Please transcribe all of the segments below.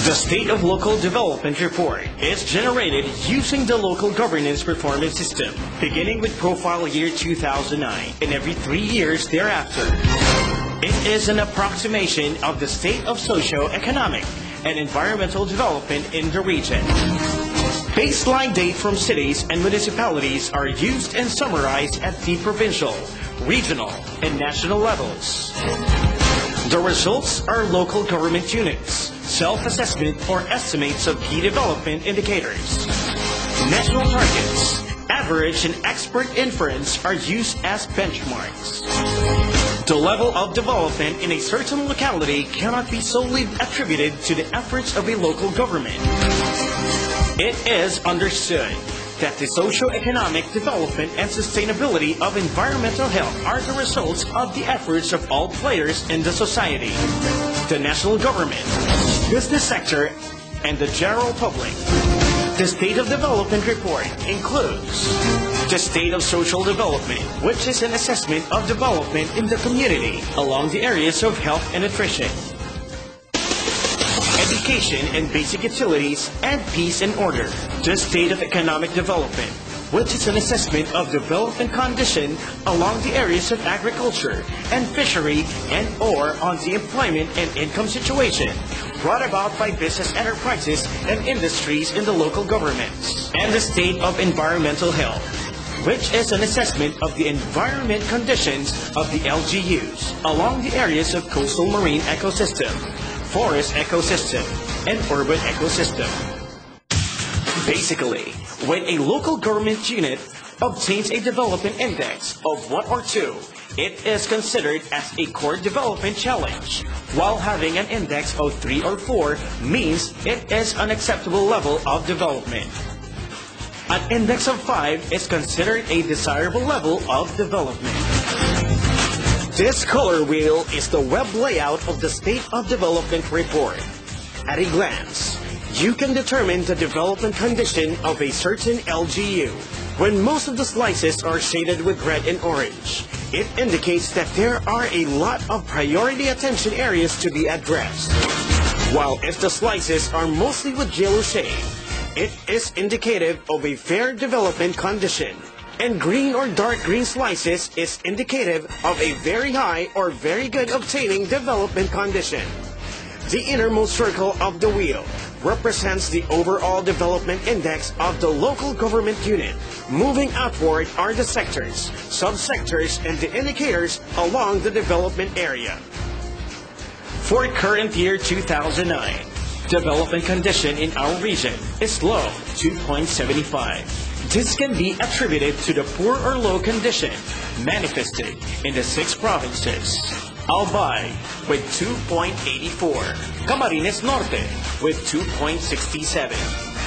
The State of Local Development Report is generated using the Local Governance Performance System, beginning with Profile Year 2009 and every 3 years thereafter. It is an approximation of the state of socio-economic and environmental development in the region. Baseline data from cities and municipalities are used and summarized at the provincial, regional, and national levels. The results are local government units, self-assessment or estimates of key development indicators. National targets, average and expert inference are used as benchmarks. The level of development in a certain locality cannot be solely attributed to the efforts of a local government. It is understood that the socio-economic development and sustainability of environmental health are the results of the efforts of all players in the society, the national government, business sector, and the general public. The State of Development Report includes the state of social development, which is an assessment of development in the community along the areas of health and nutrition, education and basic utilities, and peace and order. The state of economic development, which is an assessment of development condition along the areas of agriculture and fishery and or on the employment and income situation brought about by business enterprises and industries in the local governments. And the state of environmental health, which is an assessment of the environment conditions of the LGUs along the areas of coastal marine ecosystem, forest ecosystem, and urban ecosystem. Basically, when a local government unit obtains a development index of 1 or 2, it is considered as a core development challenge, while having an index of 3 or 4 means it is an acceptable level of development. An index of 5 is considered a desirable level of development. This color wheel is the web layout of the State of Development Report. At a glance, you can determine the development condition of a certain LGU. When most of the slices are shaded with red and orange, it indicates that there are a lot of priority attention areas to be addressed. While if the slices are mostly with yellow shade, it is indicative of a fair development condition. And green or dark green slices is indicative of a very high or very good obtaining development condition. The innermost circle of the wheel represents the overall development index of the local government unit. Moving outward are the sectors, subsectors, and the indicators along the development area. For current year 2009, development condition in our region is low, 2.75. This can be attributed to the poor or low condition manifested in the 6 provinces. Albay with 2.84, Camarines Norte with 2.67,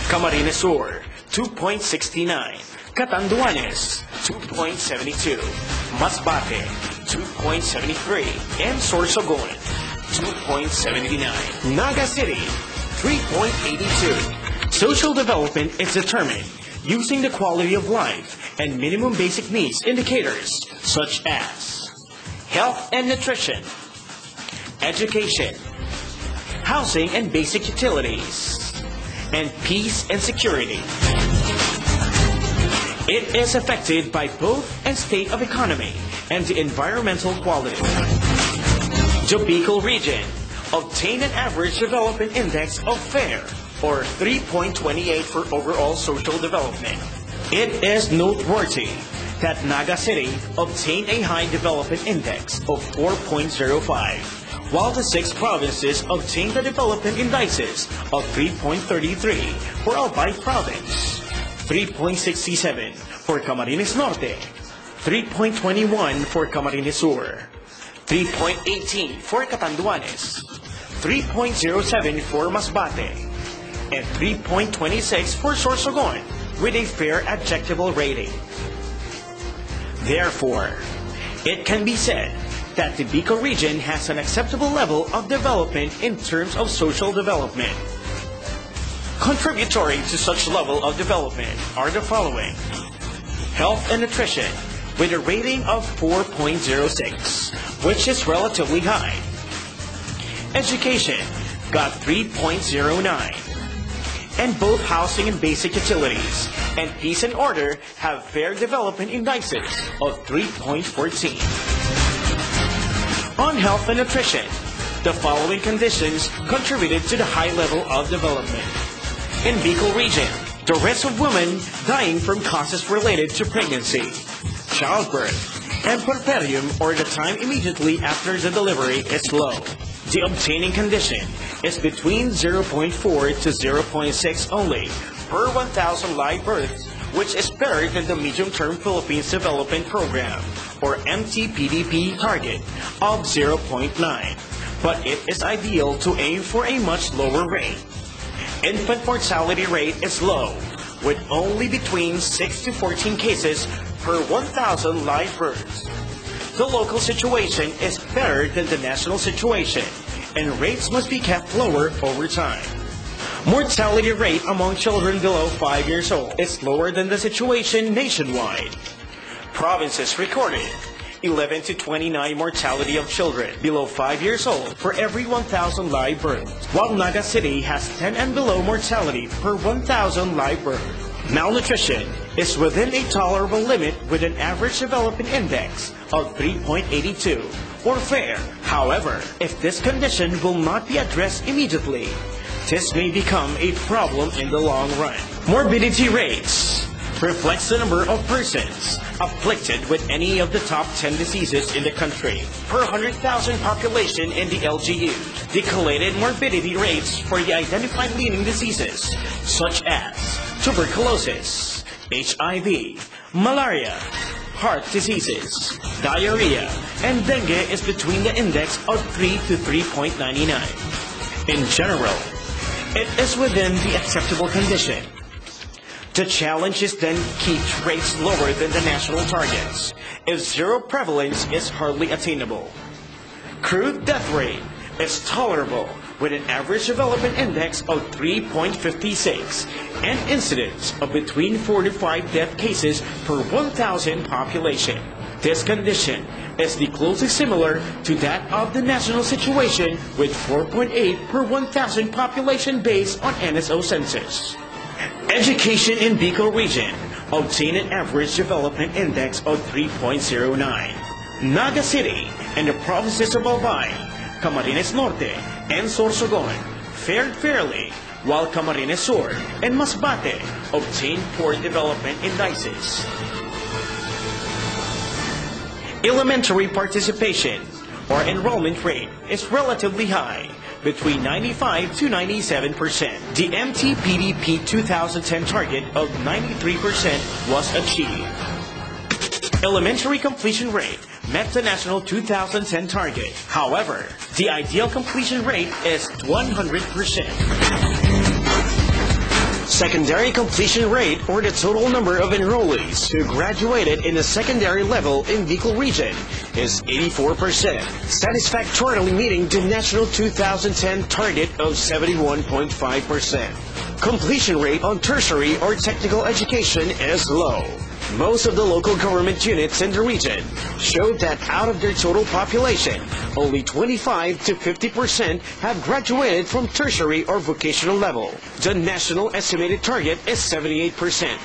Camarines Sur 2.69, Catanduanes 2.72, Masbate 2.73, and Sorsogon 2.79. Naga City 3.82. Social development is determined using the quality of life and minimum basic needs indicators such as health and nutrition, education, housing and basic utilities, and peace and security. It is affected by both the state of economy and the environmental quality. The Bicol region obtained an average development index of fair, or 3.28 for overall social development. It is noteworthy that Naga City obtained a high development index of 4.05, while the 6 provinces obtained the development indices of 3.33 for Albay Province, 3.67 for Camarines Norte, 3.21 for Camarines Sur, 3.18 for Catanduanes, 3.07 for Masbate, and 3.26 for Sorsogon, with a fair adjectival rating. Therefore, it can be said that the Bicol region has an acceptable level of development in terms of social development. Contributory to such level of development are the following: health and nutrition with a rating of 4.06, which is relatively high. Education, got 3.09. And both housing and basic utilities and peace and order have fair development indices of 3.14. On health and nutrition, the following conditions contributed to the high level of development. In Bicol region, the risk of women dying from causes related to pregnancy, childbirth, and puerperium, or the time immediately after the delivery, is low. The obtaining condition is between 0.4 to 0.6 only per 1,000 live births, which is better than the Medium-Term Philippines Development Program, or MTPDP target of 0.9. But it is ideal to aim for a much lower rate. Infant mortality rate is low, with only between 6 to 14 cases per 1,000 live births. The local situation is better than the national situation, and rates must be kept lower over time. Mortality rate among children below 5 years old is lower than the situation nationwide. Provinces recorded 11 to 29 mortality of children below 5 years old for every 1,000 live births, while Naga City has 10 and below mortality per 1,000 live births. Malnutrition is within a tolerable limit with an average development index of 3.82, or fair. However, if this condition will not be addressed immediately, this may become a problem in the long run. Morbidity rates reflects the number of persons afflicted with any of the top 10 diseases in the country per 100,000 population in the LGU. The collated morbidity rates for the identified leading diseases such as tuberculosis, HIV, malaria, heart diseases, diarrhea, and dengue is between the index of 3 to 3.99. In general, it is within the acceptable condition. The challenge is then keep rates lower than the national targets, if zero prevalence is hardly attainable. Crude death rate is tolerable with an average development index of 3.56 and incidence of between 4 to 5 death cases per 1,000 population. This condition is the closest similar to that of the national situation with 4.8 per 1,000 population based on NSO census. Education in Bicol region obtained an average development index of 3.09. Naga City and the provinces of Albay, Camarines Norte, and Sorsogon fared fairly, while Camarines Sur and Masbate obtained poor development indices. Elementary participation or enrollment rate is relatively high, between 95 to 97%. The MTPDP 2010 target of 93% was achieved. Elementary completion rate met the national 2010 target. However, the ideal completion rate is 100%. Secondary completion rate, or the total number of enrollees who graduated in the secondary level in Bicol region, is 84%, satisfactorily meeting the national 2010 target of 71.5%. Completion rate on tertiary or technical education is low. Most of the local government units in the region showed that out of their total population, only 25 to 50% have graduated from tertiary or vocational level. The national estimated target is 78%.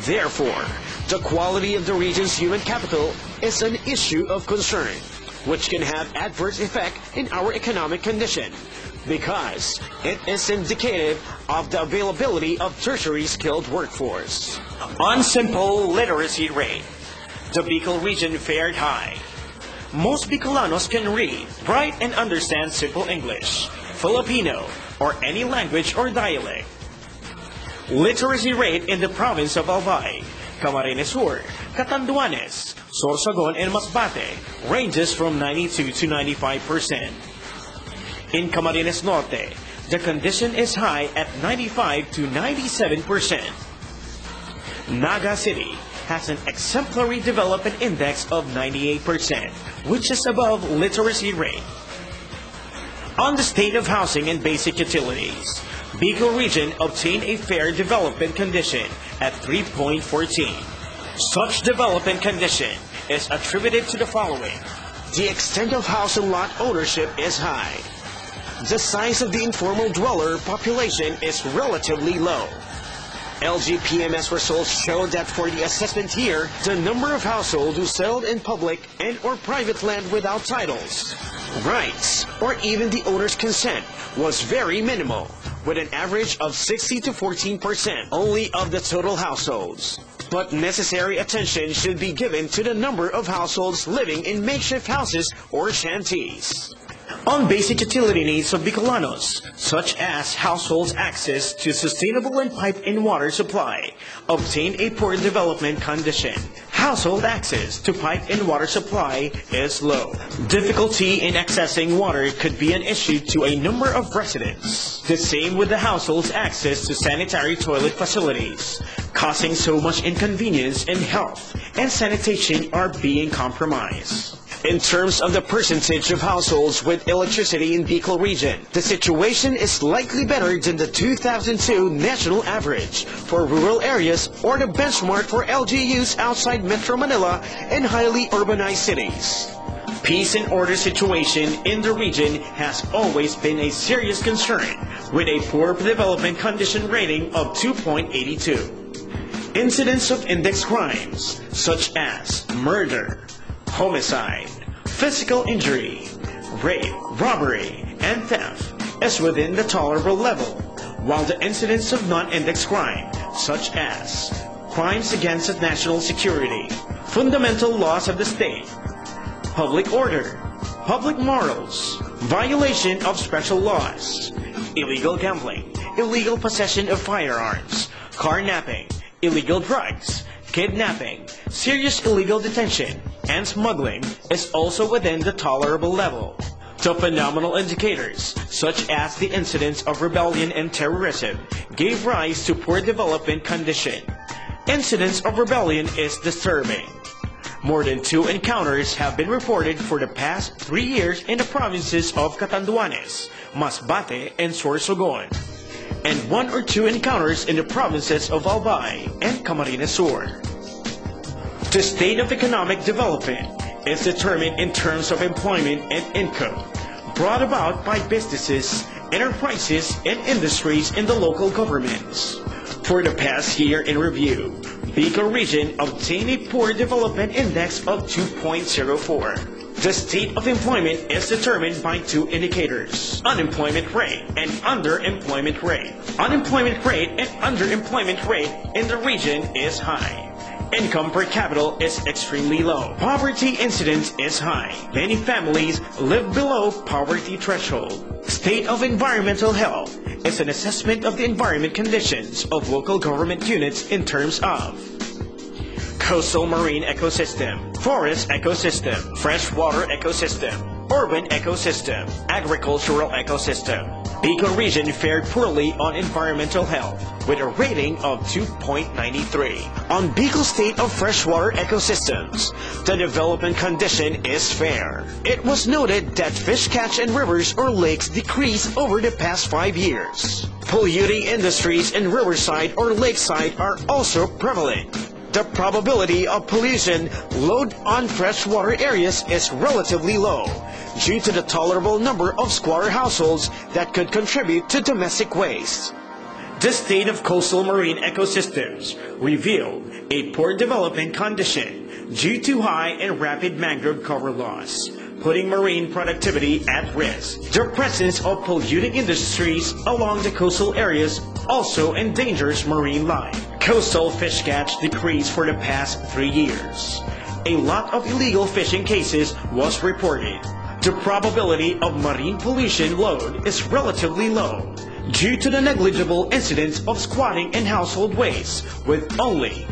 Therefore, the quality of the region's human capital is an issue of concern, which can have adverse effect in our economic condition, because it is indicative of the availability of tertiary skilled workforce. On simple literacy rate, the Bicol region fared high. Most Bicolanos can read, write, and understand simple English, Filipino, or any language or dialect. Literacy rate in the province of Albay, Camarines Sur, Catanduanes, Sorsogon, and Masbate ranges from 92 to 95%. In Camarines Norte, the condition is high at 95 to 97%. Naga City has an exemplary development index of 98%, which is above literacy rate. On the state of housing and basic utilities, Bicol region obtained a fair development condition at 3.14. Such development condition is attributed to the following. The extent of house and lot ownership is high. the size of the informal dweller population is relatively low. LGPMS results show that for the assessment year, the number of households who settled in public and or private land without titles, rights, or even the owner's consent was very minimal, with an average of 60 to 14% only of the total households. But necessary attention should be given to the number of households living in makeshift houses or shanties. On basic utility needs of Bicolanos, such as households' access to sustainable and pipe-in water supply, obtain a poor development condition. Household access to pipe-in water supply is low. Difficulty in accessing water could be an issue to a number of residents. The same with the household's access to sanitary toilet facilities, causing so much inconvenience in health and sanitation are being compromised. In terms of the percentage of households with electricity in Bicol region, the situation is likely better than the 2002 national average for rural areas or the benchmark for LGUs outside Metro Manila and highly urbanized cities. Peace and order situation in the region has always been a serious concern, with a poor development condition rating of 2.82. Incidents of index crimes such as murder, homicide, physical injury, rape, robbery, and theft is within the tolerable level, while the incidents of non-index crime, such as crimes against national security, fundamental laws of the state, public order, public morals, violation of special laws, illegal gambling, illegal possession of firearms, carnapping, illegal drugs, kidnapping, serious illegal detention, and smuggling is also within the tolerable level. The phenomenal indicators, such as the incidence of rebellion and terrorism, gave rise to poor development condition. Incidence of rebellion is disturbing. More than 2 encounters have been reported for the past 3 years in the provinces of Catanduanes, Masbate, and Sorsogon, and 1 or 2 encounters in the provinces of Albay and Camarines Sur. The state of economic development is determined in terms of employment and income brought about by businesses, enterprises, and industries in the local governments. For the past year in review, Bicol region obtained a poor development index of 2.04. The state of employment is determined by 2 indicators: unemployment rate and underemployment rate. Unemployment rate and underemployment rate in the region is high. Income per capita is extremely low. Poverty incidence is high. Many families live below poverty threshold. State of environmental health is an assessment of the environment conditions of local government units in terms of coastal marine ecosystem, forest ecosystem, freshwater ecosystem, urban ecosystem, agricultural ecosystem. Bicol region fared poorly on environmental health with a rating of 2.93. On Bicol state of freshwater ecosystems, the development condition is fair. It was noted that fish catch in rivers or lakes decreased over the past 5 years. Polluting industries in riverside or lakeside are also prevalent. The probability of pollution load on freshwater areas is relatively low due to the tolerable number of squatter households that could contribute to domestic waste. The state of coastal marine ecosystems revealed a poor development condition due to high and rapid mangrove cover loss, putting marine productivity at risk. The presence of polluting industries along the coastal areas also endangers marine life. Coastal fish catch decreased for the past 3 years. A lot of illegal fishing cases was reported. The probability of marine pollution load is relatively low due to the negligible incidence of squatting and household waste, with only